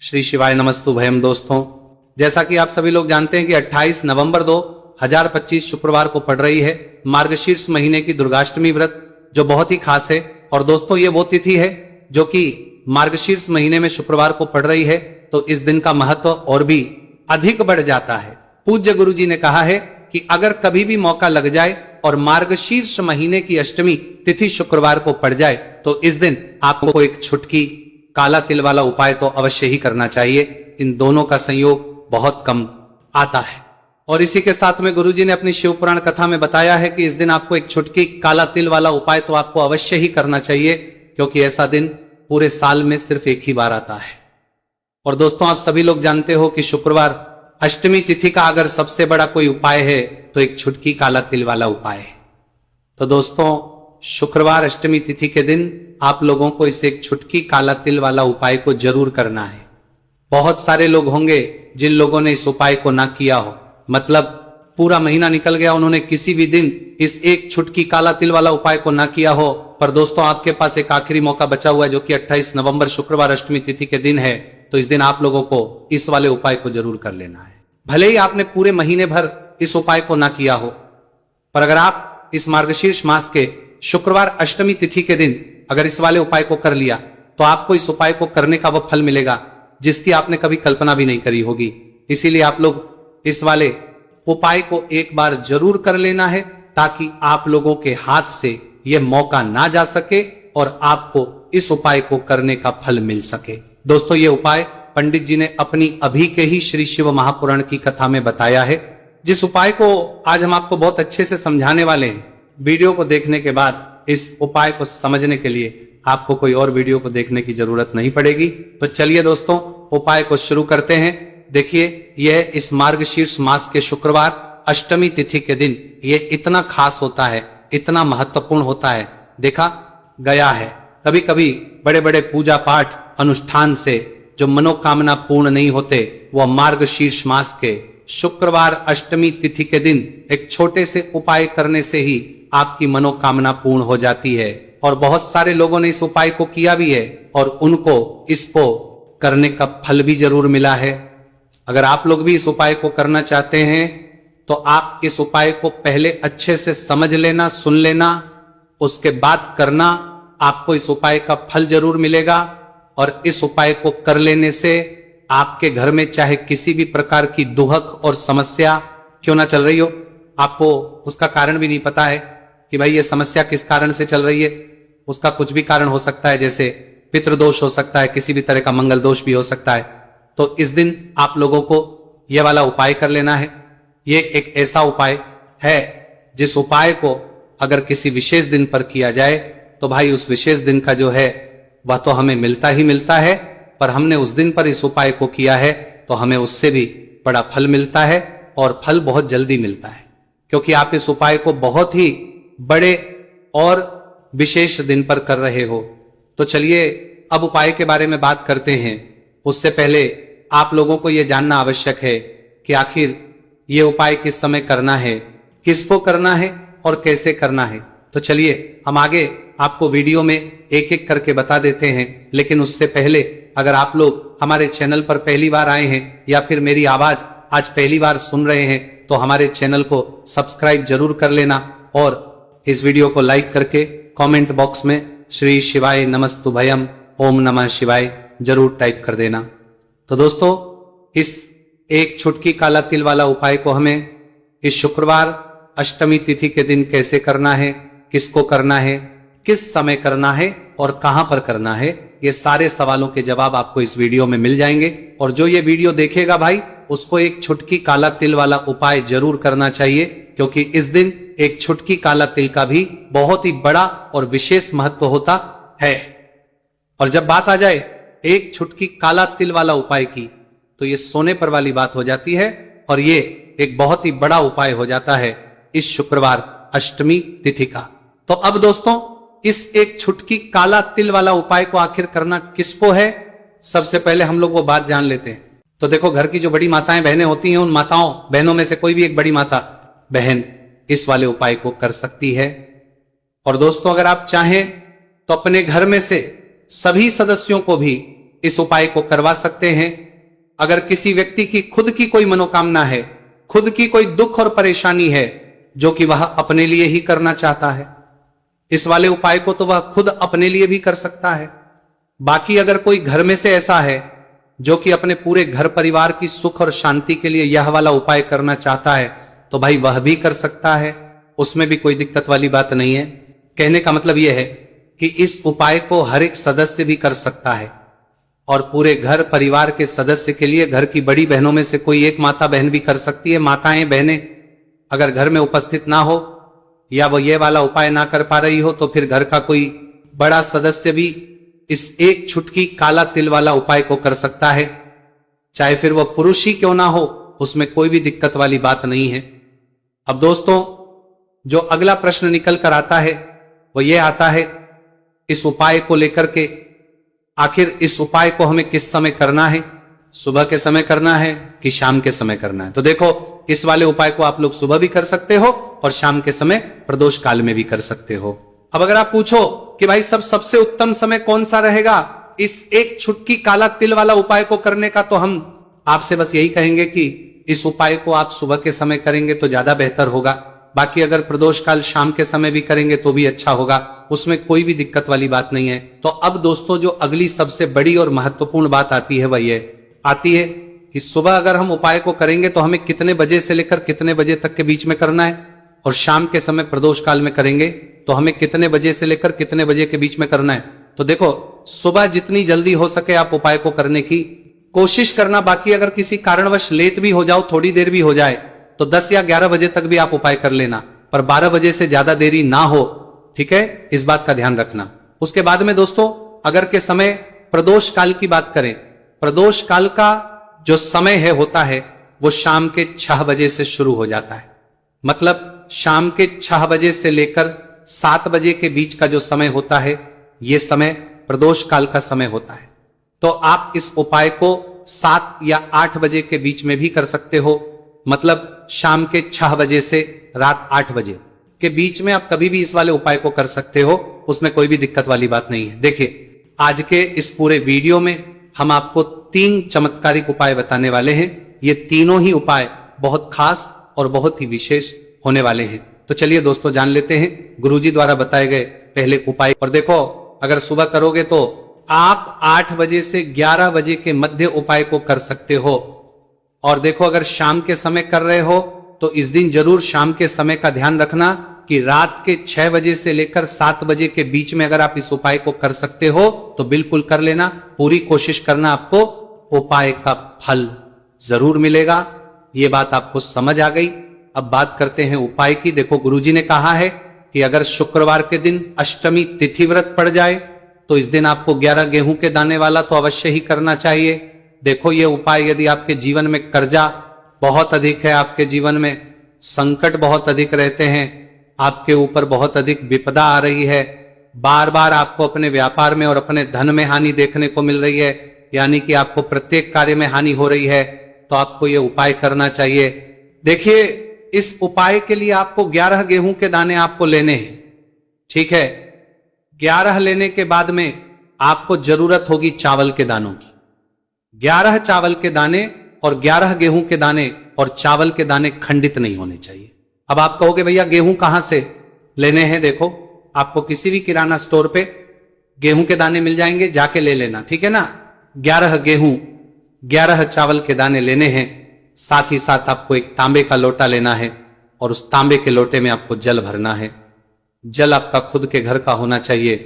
श्री शिवाय नमस्तु भयम। दोस्तों, जैसा कि आप सभी लोग जानते हैं कि 28 नवंबर 2025 शुक्रवार को पड़ रही है मार्गशीर्ष महीने की दुर्गाष्टमी व्रत, जो बहुत ही खास है। और दोस्तों, ये वो तिथि है जो कि मार्गशीर्ष महीने में शुक्रवार को पड़ रही है, तो इस दिन का महत्व और भी अधिक बढ़ जाता है। पूज्य गुरु जी ने कहा है कि अगर कभी भी मौका लग जाए और मार्गशीर्ष महीने की अष्टमी तिथि शुक्रवार को पड़ जाए, तो इस दिन आपको एक छुटकी काला तिल वाला उपाय तो अवश्य ही करना चाहिए। इन दोनों का संयोग बहुत कम आता है। और इसी के साथ में गुरुजी ने अपनी शिव पुराण कथा में बताया है कि इस दिन आपको एक छुटकी काला तिल वाला उपाय तो आपको अवश्य ही करना चाहिए, क्योंकि ऐसा दिन पूरे साल में सिर्फ एक ही बार आता है। और दोस्तों, आप सभी लोग जानते हो कि शुक्रवार अष्टमी तिथि का अगर सबसे बड़ा कोई उपाय है तो एक छुटकी काला तिल वाला उपाय है। तो दोस्तों, शुक्रवार अष्टमी तिथि के दिन आप लोगों को इस एक छुटकी काला तिल वाला उपाय को जरूर करना है। बहुत सारे लोग होंगे जिन लोगों ने इस उपाय को ना किया हो, मतलब पूरा महीना निकल गया, उन्होंने किसी भी दिन इस एक छुटकी काला तिल वाला उपाय को ना किया हो। पर दोस्तों, आपके पास एक आखिरी मौका बचा हुआ है, जो कि 28 नवंबर शुक्रवार अष्टमी तिथि के दिन है। तो इस दिन आप लोगों को इस वाले उपाय को जरूर कर लेना है। भले ही आपने पूरे महीने भर इस उपाय को ना किया हो, पर अगर आप इस मार्गशीर्ष मास के शुक्रवार अष्टमी तिथि के दिन अगर इस वाले उपाय को कर लिया, तो आपको इस उपाय को करने का वह फल मिलेगा जिसकी आपने कभी कल्पना भी नहीं करी होगी। इसीलिए आप लोग इस वाले उपाय को एक बार जरूर कर लेना है, ताकि आप लोगों के हाथ से यह मौका ना जा सके और आपको इस उपाय को करने का फल मिल सके। दोस्तों, ये उपाय पंडित जी ने अपनी अभी के ही श्री शिव महापुराण की कथा में बताया है, जिस उपाय को आज हम आपको बहुत अच्छे से समझाने वाले हैं। वीडियो को देखने के बाद इस उपाय को समझने के लिए आपको कोई और वीडियो को देखने की जरूरत नहीं पड़ेगी। तो चलिए दोस्तों, उपाय को शुरू करते हैं। देखिए, यह इस मार्गशीर्ष मास के शुक्रवार अष्टमी तिथि के दिन यह इतना खास होता है, इतना महत्वपूर्ण होता है, देखा गया है कभी कभी बड़े बड़े पूजा पाठ अनुष्ठान से जो मनोकामना पूर्ण नहीं होते, वह मार्गशीर्ष मास के शुक्रवार अष्टमी तिथि के दिन एक छोटे से उपाय करने से ही आपकी मनोकामना पूर्ण हो जाती है। और बहुत सारे लोगों ने इस उपाय को किया भी है और उनको इसको करने का फल भी जरूर मिला है। अगर आप लोग भी इस उपाय को करना चाहते हैं, तो आप इस उपाय को पहले अच्छे से समझ लेना, सुन लेना, उसके बाद करना। आपको इस उपाय का फल जरूर मिलेगा। और इस उपाय को कर लेने से आपके घर में चाहे किसी भी प्रकार की दुहक और समस्या क्यों ना चल रही हो, आपको उसका कारण भी नहीं पता है कि भाई ये समस्या किस कारण से चल रही है। उसका कुछ भी कारण हो सकता है, जैसे पितृदोष हो सकता है, किसी भी तरह का मंगल दोष भी हो सकता है। तो इस दिन आप लोगों को यह वाला उपाय कर लेना है। ये एक ऐसा उपाय है जिस उपाय को अगर किसी विशेष दिन पर किया जाए, तो भाई उस विशेष दिन का जो है वह तो हमें मिलता ही मिलता है, पर हमने उस दिन पर इस उपाय को किया है तो हमें उससे भी बड़ा फल मिलता है, और फल बहुत जल्दी मिलता है, क्योंकि आप इस उपाय को बहुत ही बड़े और विशेष दिन पर कर रहे हो। तो चलिए अब उपाय के बारे में बात करते हैं। उससे पहले आप लोगों को यह जानना आवश्यक है कि आखिर ये उपाय किस समय करना है, किसको करना है और कैसे करना है। तो चलिए हम आगे आपको वीडियो में एक एक करके बता देते हैं। लेकिन उससे पहले अगर आप लोग हमारे चैनल पर पहली बार आए हैं या फिर मेरी आवाज आज पहली बार सुन रहे हैं, तो हमारे चैनल को सब्सक्राइब जरूर कर लेना और इस वीडियो को लाइक करके कमेंट बॉक्स में श्री शिवाय नमस्तु भयम ओम नमः शिवाय जरूर टाइप कर देना। तो दोस्तों, इस एक छुटकी काला तिल वाला उपाय को हमें इस शुक्रवार अष्टमी तिथि के दिन कैसे करना है, किसको करना है, किस समय करना है और कहां पर करना है, ये सारे सवालों के जवाब आपको इस वीडियो में मिल जाएंगे। और जो ये वीडियो देखेगा भाई, उसको एक छुटकी काला तिल वाला उपाय जरूर करना चाहिए, क्योंकि इस दिन एक छुटकी काला तिल का भी बहुत ही बड़ा और विशेष महत्व होता है। और जब बात आ जाए एक छुटकी काला तिल वाला उपाय की, तो ये सोने पर वाली बात हो जाती है और ये एक बहुत ही बड़ा उपाय हो जाता है इस शुक्रवार अष्टमी तिथि का। तो अब दोस्तों, इस एक छुटकी काला तिल वाला उपाय को आखिर करना किसको है, सबसे पहले हम लोग वो बात जान लेते हैं। तो देखो, घर की जो बड़ी माताएं बहनें होती हैं, उन माताओं बहनों में से कोई भी एक बड़ी माता बहन इस वाले उपाय को कर सकती है। और दोस्तों, अगर आप चाहें तो अपने घर में से सभी सदस्यों को भी इस उपाय को करवा सकते हैं। अगर किसी व्यक्ति की खुद की कोई मनोकामना है, खुद की कोई दुख और परेशानी है जो कि वह अपने लिए ही करना चाहता है, इस वाले उपाय को तो वह खुद अपने लिए भी कर सकता है। बाकी अगर कोई घर में से ऐसा है जो कि अपने पूरे घर परिवार की सुख और शांति के लिए यह वाला उपाय करना चाहता है, तो भाई वह भी कर सकता है, उसमें भी कोई दिक्कत वाली बात नहीं है। कहने का मतलब यह है कि इस उपाय को हर एक सदस्य भी कर सकता है और पूरे घर परिवार के सदस्य के लिए घर की बड़ी बहनों में से कोई एक माता बहन भी कर सकती है। माताएं बहनें अगर घर में उपस्थित ना हो या वो ये वाला उपाय ना कर पा रही हो, तो फिर घर का कोई बड़ा सदस्य भी इस एक छुटकी काला तिल वाला उपाय को कर सकता है, चाहे फिर वह पुरुष ही क्यों ना हो, उसमें कोई भी दिक्कत वाली बात नहीं है। अब दोस्तों, जो अगला प्रश्न निकल कर आता है वो ये आता है इस उपाय को लेकर के, आखिर इस उपाय को हमें किस समय करना है, सुबह के समय करना है कि शाम के समय करना है। तो देखो, इस वाले उपाय को आप लोग सुबह भी कर सकते हो और शाम के समय प्रदोष काल में भी कर सकते हो। अब अगर आप पूछो कि भाई सबसे उत्तम समय कौन सा रहेगा इस एक छुटकी काला तिल वाला उपाय को करने का, तो हम आपसे बस यही कहेंगे कि इस उपाय को आप सुबह के समय करेंगे तो ज्यादा बेहतर होगा। बाकी अगर प्रदोष काल शाम के समय भी करेंगे तो भी अच्छा होगा, उसमें कोई भी दिक्कत वाली बात नहीं है। तो अब दोस्तों, जो अगली सबसे बड़ी और महत्वपूर्ण बात आती है वह ये आती है कि सुबह अगर हम उपाय को करेंगे तो हमें कितने बजे से लेकर कितने बजे तक के बीच में करना है, और शाम के समय प्रदोष काल में करेंगे तो हमें कितने बजे से लेकर कितने बजे के बीच में करना है। तो देखो, सुबह जितनी जल्दी हो सके आप उपाय को करने की कोशिश करना। बाकी अगर किसी कारणवश लेट भी हो जाओ, थोड़ी देर भी हो जाए, तो 10 या 11 बजे तक भी आप उपाय कर लेना, पर 12 बजे से ज्यादा देरी ना हो, ठीक है, इस बात का ध्यान रखना। उसके बाद में दोस्तों, अगर के समय प्रदोष काल की बात करें, प्रदोष काल का जो समय है होता है वो शाम के 6 बजे से शुरू हो जाता है। मतलब शाम के 6 बजे से लेकर 7 बजे के बीच का जो समय होता है, यह समय प्रदोष काल का समय होता है। तो आप इस उपाय को 7 या 8 बजे के बीच में भी कर सकते हो। मतलब शाम के 6 बजे से रात 8 बजे के बीच में आप कभी भी इस वाले उपाय को कर सकते हो, उसमें कोई भी दिक्कत वाली बात नहीं है। देखिए, आज के इस पूरे वीडियो में हम आपको 3 चमत्कारिक उपाय बताने वाले हैं। ये तीनों ही उपाय बहुत खास और बहुत ही विशेष होने वाले हैं। तो चलिए दोस्तों, जान लेते हैं गुरुजी द्वारा बताए गए पहले उपाय। और देखो, अगर सुबह करोगे तो आप 8 बजे से 11 बजे के मध्य उपाय को कर सकते हो। और देखो, अगर शाम के समय कर रहे हो तो इस दिन जरूर शाम के समय का ध्यान रखना कि रात के 6 बजे से लेकर 7 बजे के बीच में अगर आप इस उपाय को कर सकते हो तो बिल्कुल कर लेना। पूरी कोशिश करना, आपको उपाय का फल जरूर मिलेगा। ये बात आपको समझ आ गई। अब बात करते हैं उपाय की। देखो, गुरुजी ने कहा है कि अगर शुक्रवार के दिन अष्टमी तिथि व्रत पड़ जाए तो इस दिन आपको 11 गेहूं के दाने वाला तो अवश्य ही करना चाहिए। देखो, ये उपाय यदि आपके जीवन में कर्जा बहुत अधिक है, आपके जीवन में संकट बहुत अधिक रहते हैं, आपके ऊपर बहुत अधिक विपदा आ रही है, बार बार आपको अपने व्यापार में और अपने धन में हानि देखने को मिल रही है, यानी कि आपको प्रत्येक कार्य में हानि हो रही है, तो आपको ये उपाय करना चाहिए। देखिए, इस उपाय के लिए आपको 11 गेहूं के दाने आपको लेने हैं, ठीक है। 11 लेने के बाद में आपको जरूरत होगी चावल के दानों की। 11 चावल के दाने और 11 गेहूं के दाने और चावल के दाने खंडित नहीं होने चाहिए। अब आप कहोगे भैया गेहूं कहां से लेने हैं? देखो, आपको किसी भी किराना स्टोर पे गेहूं के दाने मिल जाएंगे, जाके ले लेना, ठीक है ना। 11 गेहूं 11 चावल के दाने लेने हैं। साथ ही साथ आपको एक तांबे का लोटा लेना है और उस तांबे के लोटे में आपको जल भरना है। जल आपका खुद के घर का होना चाहिए,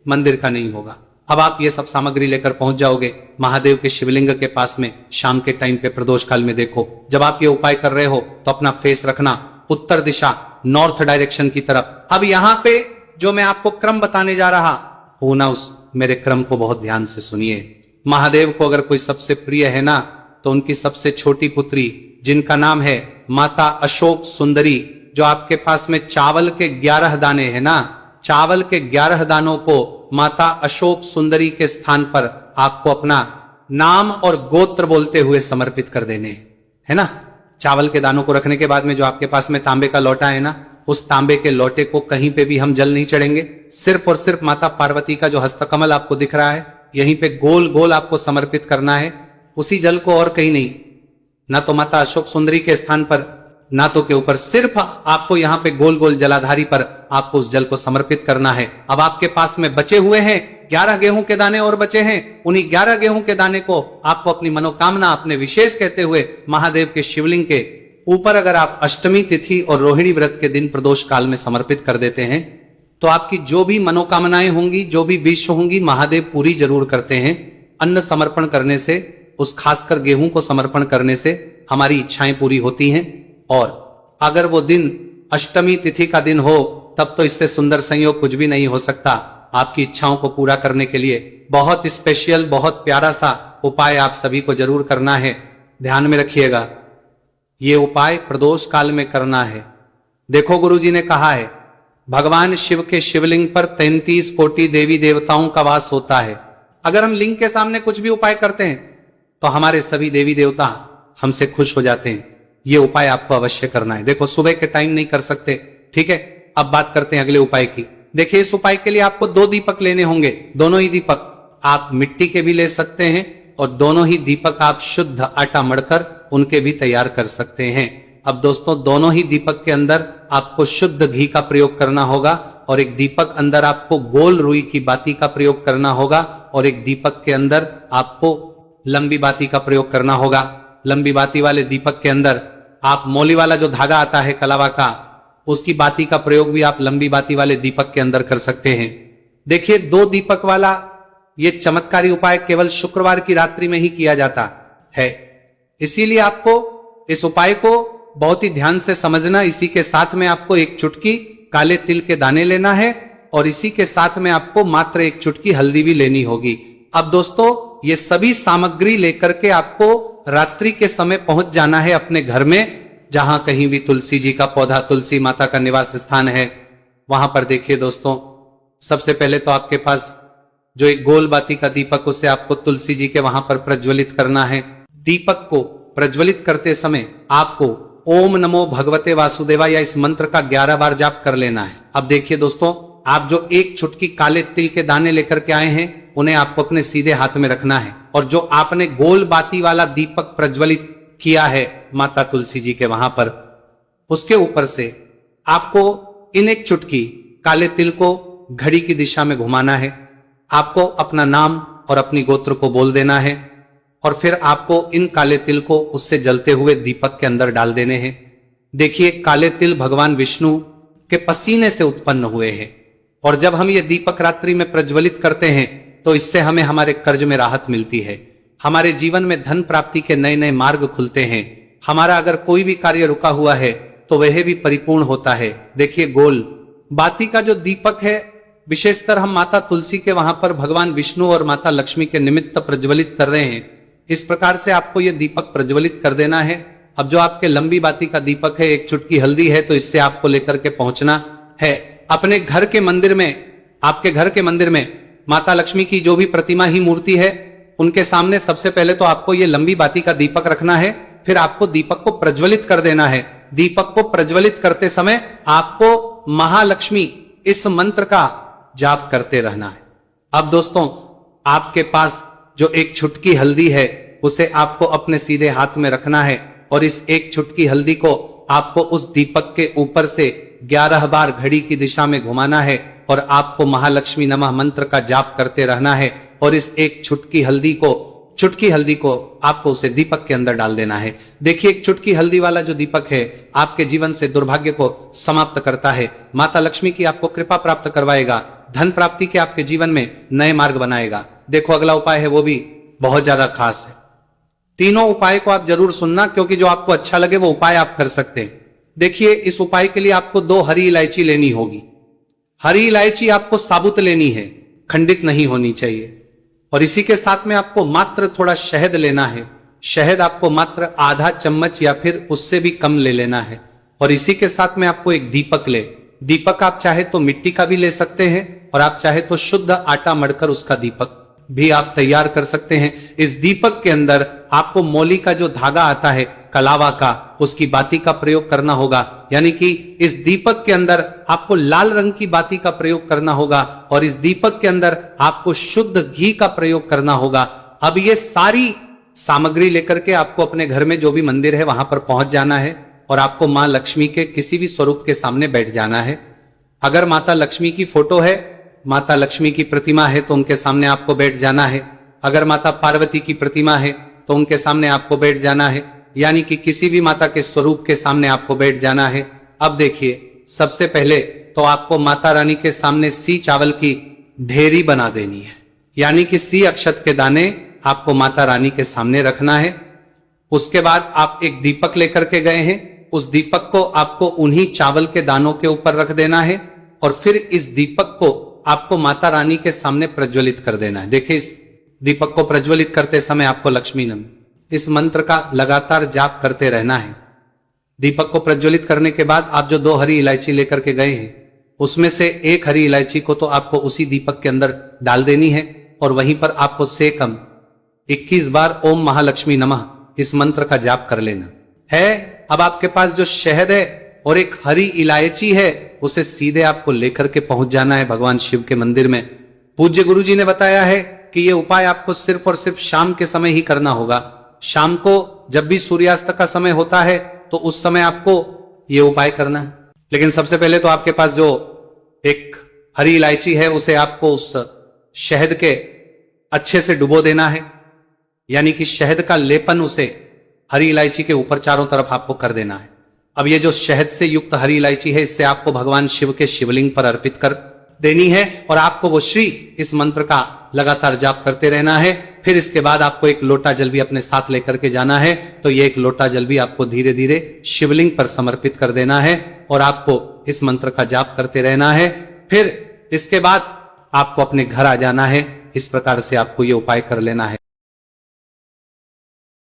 मंदिर का नहीं होगा। अब आप ये सब सामग्री लेकर पहुंच जाओगे महादेव के शिवलिंग के पास में शाम के टाइम पे प्रदोष काल में। देखो, जब आप ये उपाय कर रहे हो तो अपना फेस रखना उत्तर दिशा, नॉर्थ डायरेक्शन की तरफ। अब यहां पे जो मैं आपको क्रम बताने जा रहा हूं ना, उस मेरे क्रम को बहुत ध्यान से सुनिए। महादेव को अगर कोई सबसे प्रिय है ना, तो उनकी सबसे छोटी पुत्री जिनका नाम है माता अशोक सुंदरी, जो आपके पास में चावल के 11 दाने हैं ना, चावल के 11 दानों को माता अशोक सुंदरी के स्थान पर आपको अपना नाम और गोत्र बोलते हुए समर्पित कर देने हैं, है ना। चावल के दानों को रखने के बाद में जो आपके पास में तांबे का लोटा है ना, उस तांबे के लोटे को कहीं पे भी हम जल नहीं चढ़ेंगे। सिर्फ और सिर्फ माता पार्वती का जो हस्तकमल आपको दिख रहा है यहीं पे गोल गोल आपको समर्पित करना है, उसी जल को, और कहीं नहीं, ना तो माता अशोक सुंदरी के स्थान पर, ना तो के ऊपर, सिर्फ आपको यहाँ पे गोल गोल जलाधारी पर आपको उस जल को समर्पित करना है। अब आपके पास में बचे हुए हैं 11 गेहूं के दाने और बचे हैं, उन्हीं 11 गेहूं के दाने को आपको अपनी मनोकामना, अपने विशेष कहते हुए महादेव के शिवलिंग के ऊपर अगर आप अष्टमी तिथि और रोहिणी व्रत के दिन प्रदोष काल में समर्पित कर देते हैं तो आपकी जो भी मनोकामनाएं होंगी, जो भी विश होंगी, महादेव पूरी जरूर करते हैं। अन्न समर्पण करने से, उस खासकर गेहूं को समर्पण करने से हमारी इच्छाएं पूरी होती हैं। और अगर वो दिन अष्टमी तिथि का दिन हो तब तो इससे सुंदर संयोग कुछ भी नहीं हो सकता। आपकी इच्छाओं को पूरा करने के लिए बहुत स्पेशल, बहुत प्यारा सा उपाय आप सभी को जरूर करना है। ध्यान में रखिएगा, ये उपाय प्रदोष काल में करना है। देखो गुरुजी ने कहा है, भगवान शिव के शिवलिंग पर 33 कोटि देवी देवताओं का वास होता है। अगर हम लिंग के सामने कुछ भी उपाय करते हैं तो हमारे सभी देवी देवता हमसे खुश हो जाते हैं। ये उपाय आपको अवश्य करना है। देखो सुबह के टाइम नहीं कर सकते, ठीक है। अब बात करते हैं अगले उपाय की। देखिए इस उपाय के लिए आपको 2 दीपक लेने होंगे। दोनों ही दीपक आप मिट्टी के भी ले सकते हैं और दोनों ही दीपक आप शुद्ध आटा मढ़कर उनके भी तैयार कर सकते हैं। अब दोस्तों दोनों ही दीपक के अंदर आपको शुद्ध घी का प्रयोग करना होगा और एक दीपक अंदर आपको गोल रुई की बाती का प्रयोग करना होगा और एक दीपक के अंदर आपको लंबी बाती का प्रयोग करना होगा। लंबी बाती वाले दीपक के अंदर आप मौली वाला जो धागा आता है कलावा का, उसकी बाती का प्रयोग भी आप लंबी बाती वाले दीपक के अंदर कर सकते हैं। देखिए 2 दीपक वाला ये चमत्कारी उपाय केवल शुक्रवार की रात्रि में ही किया जाता है, इसीलिए आपको इस उपाय को बहुत ही ध्यान से समझना। इसी के साथ में आपको 1 चुटकी काले तिल के दाने लेना है और इसी के साथ में आपको मात्र 1 चुटकी हल्दी भी लेनी होगी। अब दोस्तों ये सभी सामग्री लेकर के आपको रात्रि के समय पहुंच जाना है अपने घर में, जहां कहीं भी तुलसी जी का पौधा, तुलसी माता का निवास स्थान है, वहां पर देखिए दोस्तों सबसे पहले तो आपके पास जो एक गोल बाती का दीपक, उसे आपको तुलसी जी के वहां पर प्रज्वलित करना है। दीपक को प्रज्वलित करते समय आपको ओम नमो भगवते वासुदेवा या इस मंत्र का 11 बार जाप कर लेना है। अब देखिए दोस्तों, आप जो 1 चुटकी काले तिल के दाने लेकर के आए हैं उन्हें आपको अपने सीधे हाथ में रखना है और जो आपने गोल बाती वाला दीपक प्रज्वलित किया है माता तुलसी जी के वहां पर, उसके ऊपर से आपको इन 1 चुटकी काले तिल को घड़ी की दिशा में घुमाना है। आपको अपना नाम और अपनी गोत्र को बोल देना है और फिर आपको इन काले तिल को उससे जलते हुए दीपक के अंदर डाल देने हैं। देखिए काले तिल भगवान विष्णु के पसीने से उत्पन्न हुए हैं और जब हम ये दीपक रात्रि में प्रज्वलित करते हैं तो इससे हमें हमारे कर्ज में राहत मिलती है, हमारे जीवन में धन प्राप्ति के नए नए मार्ग खुलते हैं। हमारा अगर कोई भी कार्य रुका हुआ है तो वह भी परिपूर्ण होता है। देखिए गोल बाती का जो दीपक है विशेषतर हम माता तुलसी के वहां पर भगवान विष्णु और माता लक्ष्मी के निमित्त प्रज्वलित कर रहे हैं। इस प्रकार से आपको यह दीपक प्रज्वलित कर देना है। अब जो आपके लंबी बाती का दीपक है, 1 चुटकी हल्दी है, तो इससे आपको लेकर के पहुंचना है अपने घर के मंदिर में। आपके घर के मंदिर में माता लक्ष्मी की जो भी प्रतिमा ही मूर्ति है उनके सामने सबसे पहले तो आपको ये लंबी बाती का दीपक रखना है, फिर आपको दीपक को प्रज्वलित कर देना है। दीपक को प्रज्वलित करते समय आपको महालक्ष्मी इस मंत्र का जाप करते रहना है। अब दोस्तों आपके पास जो 1 चुटकी हल्दी है उसे आपको अपने सीधे हाथ में रखना है और इस 1 चुटकी हल्दी को आपको उस दीपक के ऊपर से 11 बार घड़ी की दिशा में घुमाना है और आपको महालक्ष्मी नमः मंत्र का जाप करते रहना है और इस 1 चुटकी हल्दी को आपको उसे दीपक के अंदर डाल देना है। देखिए 1 चुटकी हल्दी वाला जो दीपक है आपके जीवन से दुर्भाग्य को समाप्त करता है, माता लक्ष्मी की आपको कृपा प्राप्त करवाएगा, धन प्राप्ति के आपके जीवन में नए मार्ग बनाएगा। देखो अगला उपाय है वो भी बहुत ज्यादा खास है। तीनों उपाय को आप जरूर सुनना क्योंकि जो आपको अच्छा लगे वो उपाय आप कर सकते हैं। देखिए इस उपाय के लिए आपको 2 हरी इलायची लेनी होगी। हरी इलायची आपको साबुत लेनी है, खंडित नहीं होनी चाहिए। और इसी के साथ में आपको मात्र थोड़ा शहद लेना है। शहद आपको मात्र आधा चम्मच या फिर उससे भी कम ले लेना है। और इसी के साथ में आपको एक दीपक दीपक आप चाहे तो मिट्टी का भी ले सकते हैं और आप चाहे तो शुद्ध आटा मढ़कर उसका दीपक भी आप तैयार कर सकते हैं। इस दीपक के अंदर आपको मौली का जो धागा आता है कलावा का, उसकी बाती का प्रयोग करना होगा। यानी कि इस दीपक के अंदर आपको लाल रंग की बाती का प्रयोग करना होगा और इस दीपक के अंदर आपको शुद्ध घी का प्रयोग करना होगा। अब ये सारी सामग्री लेकर के आपको अपने घर में जो भी मंदिर है वहां पर पहुंच जाना है और आपको मां लक्ष्मी के किसी भी स्वरूप के सामने बैठ जाना है। अगर माता लक्ष्मी की फोटो है, माता लक्ष्मी की प्रतिमा है तो उनके सामने आपको बैठ जाना है। अगर माता पार्वती की प्रतिमा है तो उनके सामने आपको बैठ जाना है। यानी कि किसी भी माता के स्वरूप के सामने आपको बैठ जाना है। अब देखिए, सबसे पहले तो आपको माता रानी के सामने सी चावल की ढेरी बना देनी है। यानी कि सी अक्षत के दाने आपको माता रानी के सामने रखना है। उसके बाद आप एक दीपक लेकर के गए हैं, उस दीपक को आपको उन्हीं चावल के दानों के ऊपर रख देना है और फिर इस दीपक को आपको माता रानी के सामने प्रज्वलित कर देना है। देखिए, इस दीपक को प्रज्वलित करते समय आपको लक्ष्मी नम इस मंत्र का लगातार जाप करते रहना है। दीपक को प्रज्वलित करने के बाद आप जो 2 हरी इलायची लेकर के गए हैं उसमें से एक हरी इलायची को तो आपको उसी दीपक के अंदर डाल देनी है और वहीं पर आपको से कम 21 बार ओम महालक्ष्मी नमः इस मंत्र का जाप कर लेना है। अब आपके पास जो शहद है और एक हरी इलायची है उसे सीधे आपको लेकर के पहुंच जाना है भगवान शिव के मंदिर में। पूज्य गुरुजी ने बताया है कि यह उपाय आपको सिर्फ और सिर्फ शाम के समय ही करना होगा। शाम को जब भी सूर्यास्त का समय होता है तो उस समय आपको यह उपाय करना है। लेकिन सबसे पहले तो आपके पास जो एक हरी इलायची है उसे आपको उस शहद के अच्छे से डुबो देना है। यानी कि शहद का लेपन उसे हरी इलायची के ऊपर चारों तरफ आपको कर देना है। अब ये जो शहद से युक्त हरी इलायची है इससे आपको भगवान शिव के शिवलिंग पर अर्पित कर देनी है और आपको वो श्री इस मंत्र का लगातार जाप करते रहना है। फिर इसके बाद आपको एक लोटा जल भी अपने साथ लेकर के जाना है। तो ये एक लोटा जल भी आपको धीरे धीरे शिवलिंग पर समर्पित कर देना है और आपको इस मंत्र का जाप करते रहना है। फिर इसके बाद आपको अपने घर आ जाना है। इस प्रकार से आपको ये उपाय कर लेना है।